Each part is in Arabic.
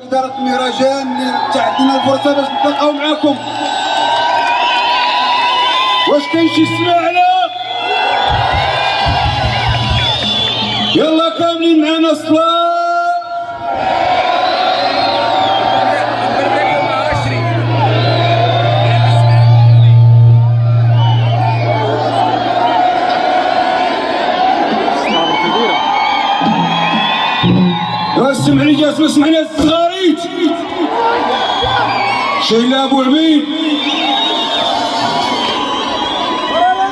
إدارة مهرجان اللي تعطينا الفرصة باش نتلاقاو معاكم. واش كاين شي سمعنا؟ يلا كاملين معنا الصلاة. اسمعني جالس اسمعنا الصغاريت شيلا ابو عبيد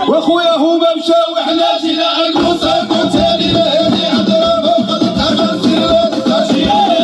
واخويا هما مشاو وحنا جينا عندكم صافكم تاني ما هادي عذرا فوق التحمل سيرات التاشيه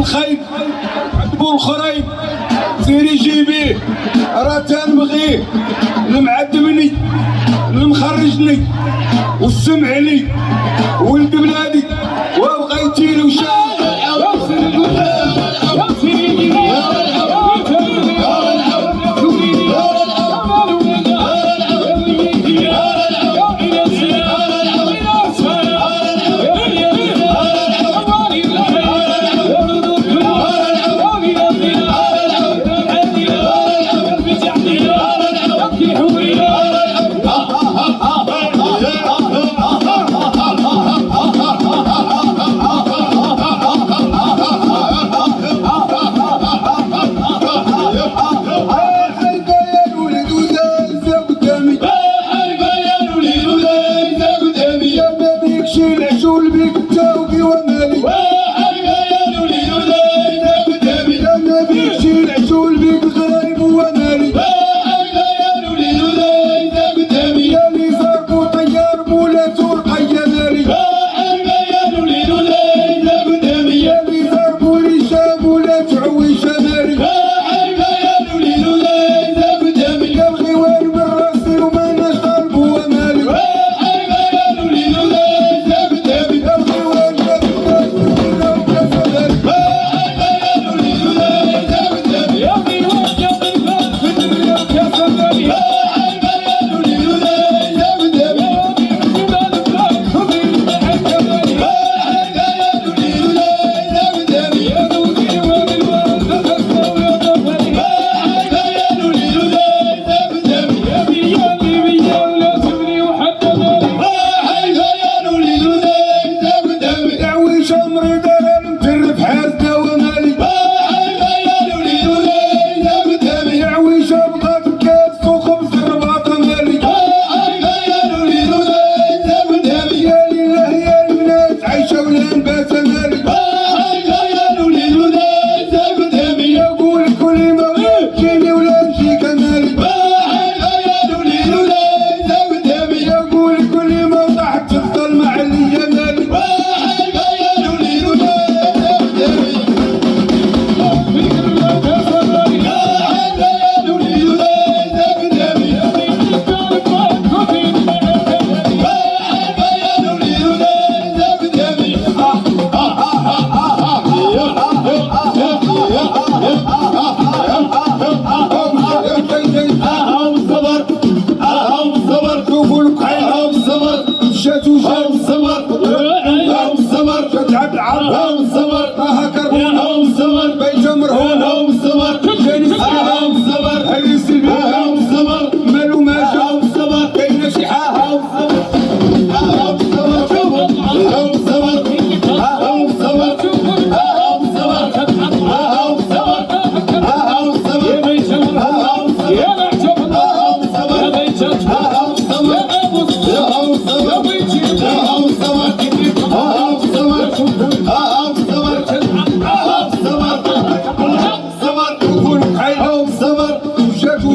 الخيب عتبو الخريب سيري جيبيه راه تنبغيه المعدمني المخرجني والسمعني ولد بلادي وبغيتيني وشاف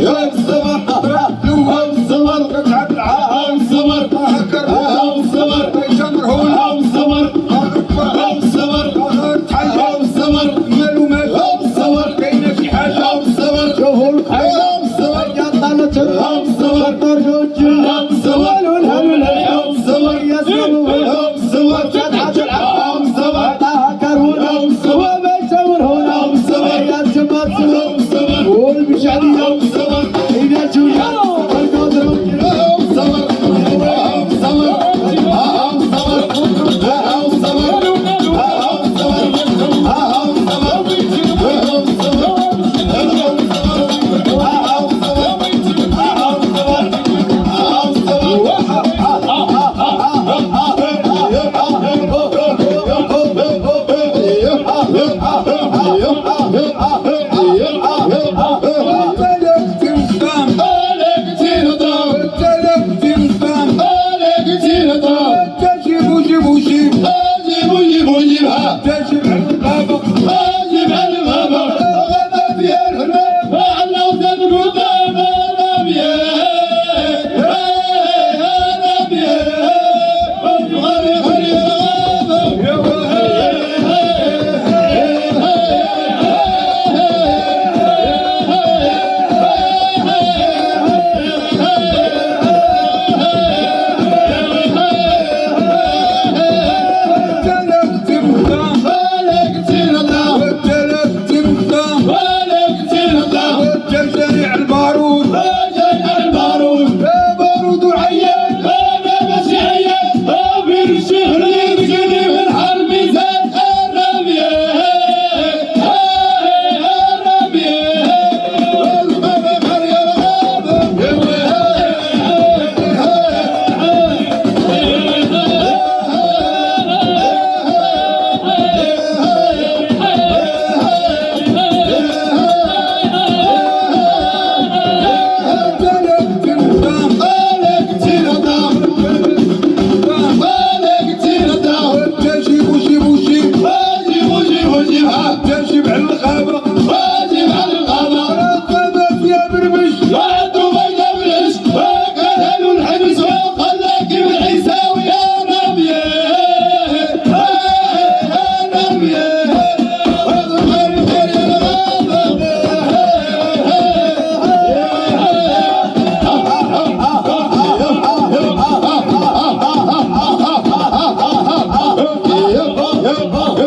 هاو الصبر هاو الصبر هاو الصبر هاو الصبر هاو الصبر هاو الصبر هاو الصبر مالو مال هاو الصبر كاينه شي حاجه هاو الصبر شوفوا الخير هاو الصبر يا طالت هاو الصبر درجوج هاو الصبر هاو الصبر يا سلام هاو الصبر فتحت العب هاو الصبر طه كرهون هاو الصبر ما يسور هون هاو الصبر يا جماعه هاو الصبر والمشعلي هاو الصبر إذا جويا القدر هاو الصبر هاو الصبر هاو الصبر هاو الصبر هاو الصبر هاو Yo,